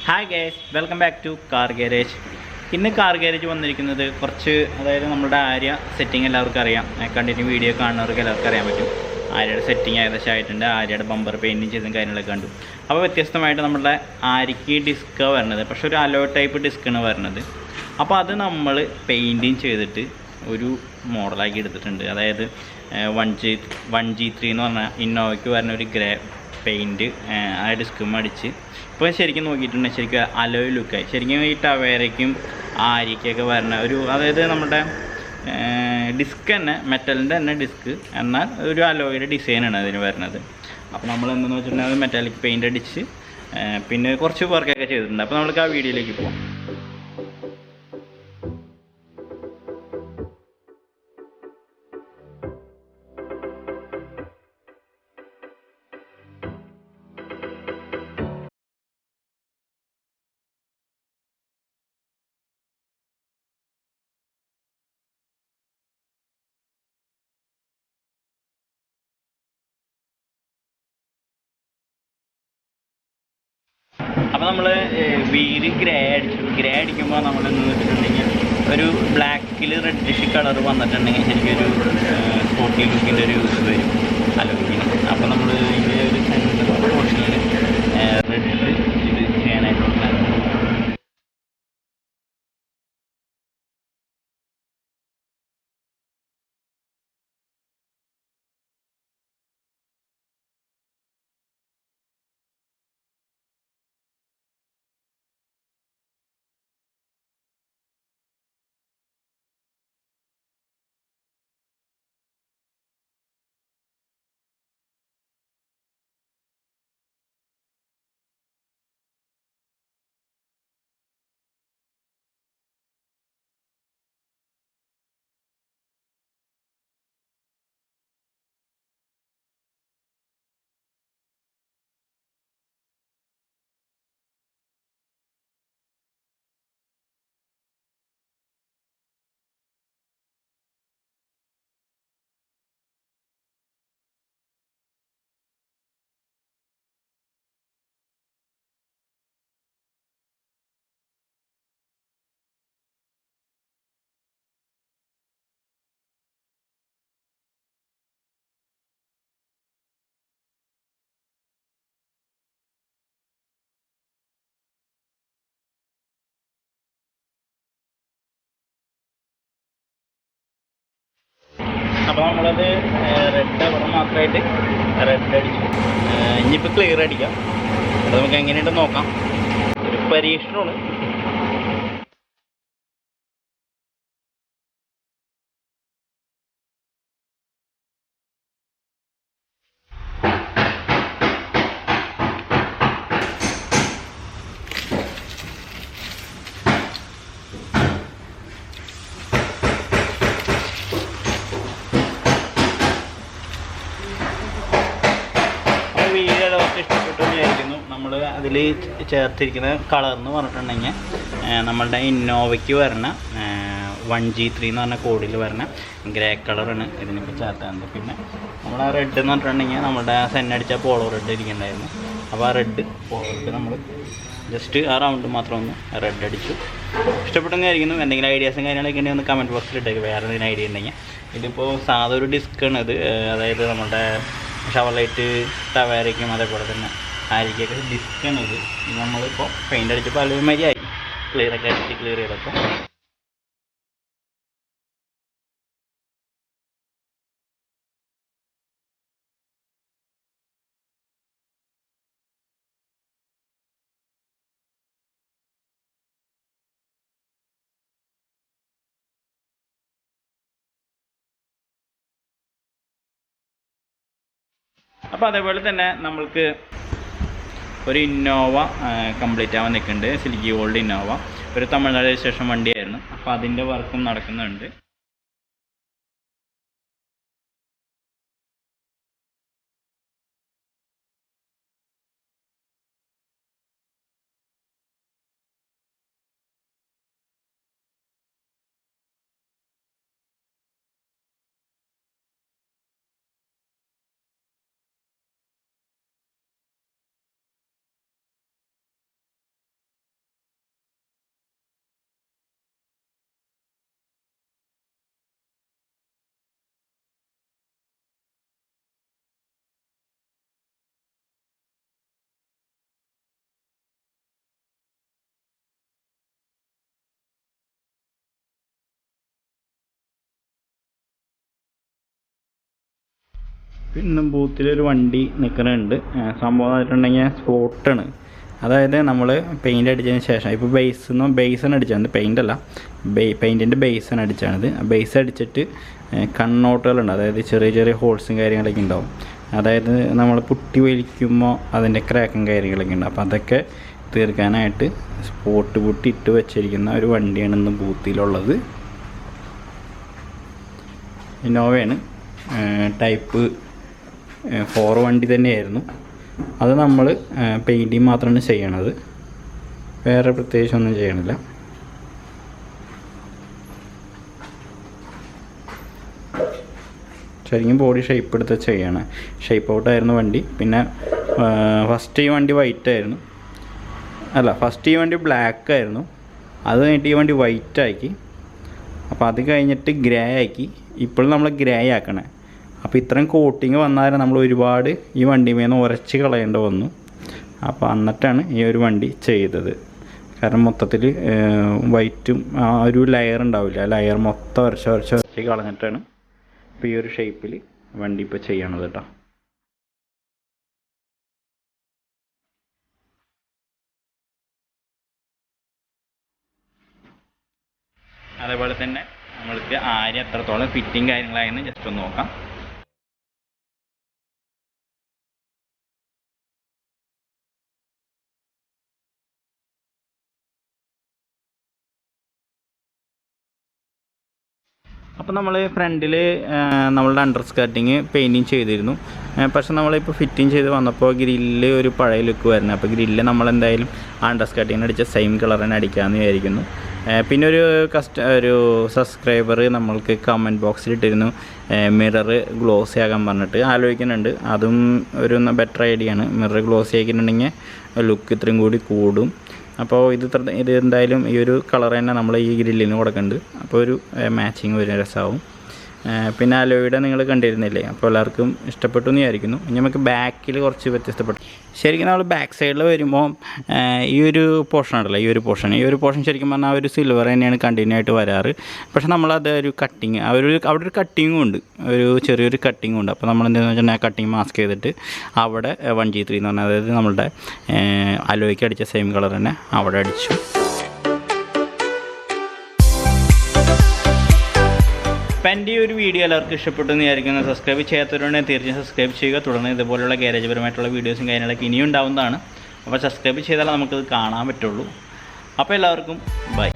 Hi guys, welcome back to car garage. ഇന്ന് car garage വന്നിരിക്കുന്നത് കുറച്ച്, അതായത് നമ്മുടെ ആര്യ സെറ്റിംഗ് എല്ലാവർക്കും അറിയാം. കണ്ടിന്യൂ വീഡിയോ കാണുന്നവർക്ക് എല്ലാവർക്കും അറിയാൻ പറ്റും. ആര്യയുടെ സെറ്റിംഗ് ഏകദേശം ആയിട്ടുണ്ട്. ആര്യയുടെ ബമ്പർ പെയിൻറ്റിങ് ചെയ്തും കാര്യങ്ങളൊക്കെ കണ്ടു. അപ്പോൾ വ്യത്യസ്തമായിട്ട് നമ്മുടെ ആര്യയ്ക്ക് ഡിസ്ക്കാണ് വരുന്നത്, പക്ഷേ ഒരു അലോ ടൈപ്പ് ഡിസ്ക്കാണ് വരുന്നത്. അപ്പോൾ അത് നമ്മൾ പെയിൻറ്റിങ് ചെയ്തിട്ട് ഒരു മോഡലാക്കി എടുത്തിട്ടുണ്ട്. അതായത് 1G3 എന്ന് പറഞ്ഞാൽ ഇന്നോവയ്ക്ക് വരുന്ന ഒരു ഗ്രേ പെയിൻറ്റ് ആ ഡിസ്കും അടിച്ച് ഇപ്പോൾ ശരിക്കും നോക്കിയിട്ടുണ്ടെങ്കിൽ ശരിക്കും അലോയ് ലുക്കായി. ശരിക്കും ഈ ടവേരയ്ക്കും ആര്യയ്ക്കൊക്കെ വരുന്ന ഒരു, അതായത് നമ്മുടെ ഡിസ്ക് തന്നെ മെറ്റലിൻ്റെ തന്നെ ഡിസ്ക്, എന്നാൽ ഒരു അലോയുടെ ഡിസൈനാണ് അതിന് വരുന്നത്. അപ്പോൾ നമ്മൾ എന്താണെന്ന് വെച്ചിട്ടുണ്ടെങ്കിൽ മെറ്റാലിക് പെയിൻ്റ് അടിച്ച് പിന്നെ കുറച്ച് വർക്കൊക്കെ ചെയ്തിട്ടുണ്ട്. അപ്പോൾ നമുക്ക് ആ വീഡിയോയിലേക്ക് പോകാം. അപ്പോൾ നമ്മൾ വീല് ഗ്രേ അടിക്കുമ്പോൾ നമ്മൾ എന്ന് വെച്ചിട്ടുണ്ടെങ്കിൽ ഒരു ബ്ലാക്കിൽ റെഡിഷ് കളർ വന്നിട്ടുണ്ടെങ്കിൽ ശരിക്കും ഒരു സ്പോർട്ടി ലുക്കിൻ്റെ ഒരു ഇത് വരും അലോക്കിന്. അപ്പോൾ നമ്മൾ ഇതിൻ്റെ ഒരു സെൻറ്റർ പോർഷനിൽ റെഡ് ഇത് ചെയ്യാനായിട്ടുള്ള അപ്പോൾ നമ്മളത് റെഡ് അവിടെ മാത്രമായിട്ട് റെഡ് അടിച്ചു. ഇനിയിപ്പോൾ ക്ലിയർ അടിക്കാം. അത് നമുക്ക് എങ്ങനെയുണ്ടെന്ന് നോക്കാം. ഒരു പരീക്ഷണമാണ്. ഇഷ്ടപ്പെട്ടു വിചാരിക്കുന്നു. നമ്മൾ അതിൽ ചേർത്തിരിക്കുന്ന കളർ എന്ന് പറഞ്ഞിട്ടുണ്ടെങ്കിൽ നമ്മളുടെ ഇന്നോവയ്ക്ക് വരുന്ന 1G3 എന്ന് പറഞ്ഞ കോഡിൽ വരുന്ന ഗ്രേ കളറാണ് ഇതിനിപ്പോൾ ചേർത്താറുണ്ട്. പിന്നെ നമ്മൾ ആ റെഡ് എന്ന് പറഞ്ഞിട്ടുണ്ടെങ്കിൽ നമ്മുടെ സെന്നടിച്ച പോളോ റെഡ് ഇരിക്കുന്നുണ്ടായിരുന്നു. അപ്പോൾ ആ പോളോ റെഡ് നമ്മൾ ജസ്റ്റ് ആ റൗണ്ട് മാത്രം ഒന്ന് റെഡ് അടിച്ചു. ഇഷ്ടപ്പെട്ടെന്ന് വിചാരിക്കുന്നു. എന്തെങ്കിലും ഐഡിയാസും കാര്യങ്ങളൊക്കെ ഉണ്ടെങ്കിൽ ഒന്ന് കമൻറ്റ് ബോക്സിൽ ഇട്ടേക്ക്. വേറെ എന്തെങ്കിലും ഐഡിയ ഉണ്ടെങ്കിൽ. ഇതിപ്പോൾ സാധാ ഒരു ഡിസ്ക്കാണ് ഇത്, അതായത് നമ്മുടെ ഷവർലൈറ്റ് ടവേരയ്ക്കും അതേപോലെ തന്നെ ആര്യയ്ക്കൊക്കെ ഡിസ്ക്കാണ് ഇത്. നമ്മളിപ്പോൾ പെയിൻ്റ് അടിച്ചപ്പോൾ അലുമാരിയായി ക്ലിയറൊക്കെ അടിച്ച് ക്ലിയർ ചെയ്തപ്പോൾ. അപ്പോൾ അതേപോലെ തന്നെ നമ്മൾക്ക് ഒരു ഇന്നോവ കംപ്ലീറ്റ് ആവാൻ നിൽക്കുന്നുണ്ട്. സിൽക്കി ഗോൾഡ് ഇന്നോവ ഒരു തമിഴ്നാട് രജിസ്ട്രേഷൻ വണ്ടിയായിരുന്നു. അപ്പോൾ അതിൻ്റെ വർക്കും നടക്കുന്നുണ്ട്. പിന്നെ ബൂത്തിലൊരു വണ്ടി നിൽക്കുന്നുണ്ട്. സംഭവം ആയിട്ടുണ്ടെങ്കിൽ സ്പോട്ടാണ്. അതായത് നമ്മൾ പെയിൻ്റ് അടിച്ചതിന് ശേഷം ഇപ്പോൾ ബേസാണ് അടിച്ചത്, പെയിൻ്റല്ല, പെയിൻറ്റിൻ്റെ ബേസാണ് അടിച്ചാണിത്. ബേസ് അടിച്ചിട്ട് കണ്ണോട്ടുകളുണ്ട്, അതായത് ചെറിയ ചെറിയ ഹോൾസും കാര്യങ്ങളൊക്കെ ഉണ്ടാവും. അതായത് നമ്മൾ പുട്ടി വലിക്കുമ്പോൾ അതിൻ്റെ ക്രാക്കും കാര്യങ്ങളൊക്കെ ഉണ്ട്. അപ്പോൾ അതൊക്കെ തീർക്കാനായിട്ട് സ്പോട്ട് പുട്ടി ഇട്ട് വെച്ചിരിക്കുന്ന ഒരു വണ്ടിയാണ് ഇന്ന് ബൂത്തിലുള്ളത്. ഇന്നോവയാണ്, ടൈപ്പ് 4 വണ്ടി തന്നെയായിരുന്നു. അത് നമ്മൾ പെയിൻറ്റിങ് മാത്രമാണ് ചെയ്യണത്, വേറെ പ്രത്യേകിച്ചൊന്നും ചെയ്യണില്ല. ശരിക്കും ബോഡി ഷേപ്പ് എടുത്ത് ചെയ്യണം. ഷേപ്പ് ഔട്ടായിരുന്നു വണ്ടി. പിന്നെ ഫസ്റ്റ് ഈ വണ്ടി വൈറ്റായിരുന്നു, ഫസ്റ്റ് ഈ വണ്ടി ബ്ലാക്ക് ആയിരുന്നു. അത് കഴിഞ്ഞിട്ട് ഈ വണ്ടി വൈറ്റ് ആക്കി. അപ്പോൾ അത് കഴിഞ്ഞിട്ട് ഗ്രേ ആക്കി. ഇപ്പോഴും നമ്മൾ ഗ്രേ ആക്കണേ. അപ്പോൾ ഇത്രയും കോട്ടിങ് വന്നാലും നമ്മൾ ഒരുപാട് ഈ വണ്ടിമേന്ന് ഉരച്ച് കളയേണ്ടി വന്നു. അപ്പോൾ എന്നിട്ടാണ് ഈ ഒരു വണ്ടി ചെയ്തത്. കാരണം മൊത്തത്തിൽ വൈറ്റും ആ ഒരു ലെയർ ഉണ്ടാവില്ല, ആ ലെയർ മൊത്തം ഉരച്ച് കളഞ്ഞിട്ടാണ് ഇപ്പോൾ ഈ ഒരു ഷേപ്പിൽ വണ്ടി ഇപ്പോൾ ചെയ്യണത് കേട്ടോ. അതേപോലെ തന്നെ നമ്മൾക്ക് ആര് എത്രത്തോളം ഫിറ്റിങ് കാര്യങ്ങളായെന്ന് ജസ്റ്റ് ഒന്ന് നോക്കാം. അപ്പോൾ നമ്മൾ ഫ്രണ്ടിൽ നമ്മളുടെ അണ്ടർ സ്കർട്ടിങ് പെയിൻറ്റിങ് ചെയ്തിരുന്നു. പക്ഷെ നമ്മളിപ്പോൾ ഫിറ്റിങ് ചെയ്ത് വന്നപ്പോൾ ഗ്രില്ല് ഒരു പഴയ ലുക്ക് വരുന്നത്. അപ്പോൾ ഗ്രില്ല് നമ്മളെന്തായാലും അണ്ടർ സ്കർട്ടിങ്ങിന് അടിച്ച സെയിം കളർ തന്നെ അടിക്കാമെന്ന് വിചാരിക്കുന്നു. പിന്നെ ഒരു സബ്സ്ക്രൈബർ നമ്മൾക്ക് കമൻറ്റ് ബോക്സിൽ ഇട്ടിരുന്നു മിറർ ഗ്ലോസി ആകാൻ പറഞ്ഞിട്ട്. ആലോചിക്കുന്നുണ്ട്, അതും ഒരു ബെറ്റർ ഐഡിയ ആണ്. മിറർ ഗ്ലോസി ആക്കിയിട്ടുണ്ടെങ്കിൽ ലുക്ക് ഇത്രയും കൂടി കൂടും. അപ്പോൾ ഇത് എന്തായാലും ഈ ഒരു കളർ തന്നെ നമ്മൾ ഈ ഗ്രില്ലിന് കൊടുക്കുന്നുണ്ട്. അപ്പോൾ ഒരു മാച്ചിങ് ഒരു രസമാവും. പിന്നെ അലോയുടെ നിങ്ങൾ കണ്ടിരുന്നില്ലേ, അപ്പോൾ എല്ലാവർക്കും ഇഷ്ടപ്പെട്ടു എന്ന് വിചാരിക്കുന്നു. ഇനി നമുക്ക് ബാക്കിൽ കുറച്ച് വ്യത്യസ്തപ്പെട്ടു. ശരിക്കും നമ്മൾ ബാക്ക് സൈഡിൽ വരുമ്പോൾ ഈ ഒരു പോർഷൻ ഉണ്ടല്ലോ, ഈ ഒരു പോർഷൻ ശരിക്കും പറഞ്ഞാൽ ഒരു സിൽവർ തന്നെയാണ് കണ്ടിന്യൂ ആയിട്ട് വരാറ്. പക്ഷേ നമ്മളത് ഒരു കട്ടിങ് അവിടെ ഒരു കട്ടിങ്ങും ഉണ്ട്, ഒരു ചെറിയൊരു കട്ടിങ്ങും ഉണ്ട്. അപ്പോൾ നമ്മൾ എന്താണെന്ന് വെച്ചിട്ടുണ്ടെങ്കിൽ ആ കട്ടിങ് മാസ്ക് ചെയ്തിട്ട് അവിടെ 1G3 എന്ന് പറഞ്ഞാൽ അതായത് നമ്മളുടെ അലോയ്ക്ക് അടിച്ച സെയിം കളർ തന്നെ അവിടെ അടിച്ചു. അപ്പം എൻ്റെ ഈ ഒരു വീഡിയോ എല്ലാവർക്കും ഇഷ്ടപ്പെട്ടു എന്ന് വിചാരിക്കുന്നു. സബ്സ്ക്രൈബ് ചെയ്യാത്തവരുണ്ടെങ്കിൽ തീർച്ചയായും സബ്സ്ക്രൈബ് ചെയ്യുക. തുടർന്ന് ഇതുപോലുള്ള ഗാരേജ്പരമായിട്ടുള്ള വീഡിയോസും കാര്യങ്ങളൊക്കെ ഇനിയും ഉണ്ടാവുന്നതാണ്. അപ്പോൾ സബ്സ്ക്രൈബ് ചെയ്താലേ നമുക്കത് കാണാൻ പറ്റുള്ളൂ. അപ്പോൾ എല്ലാവർക്കും ബൈ.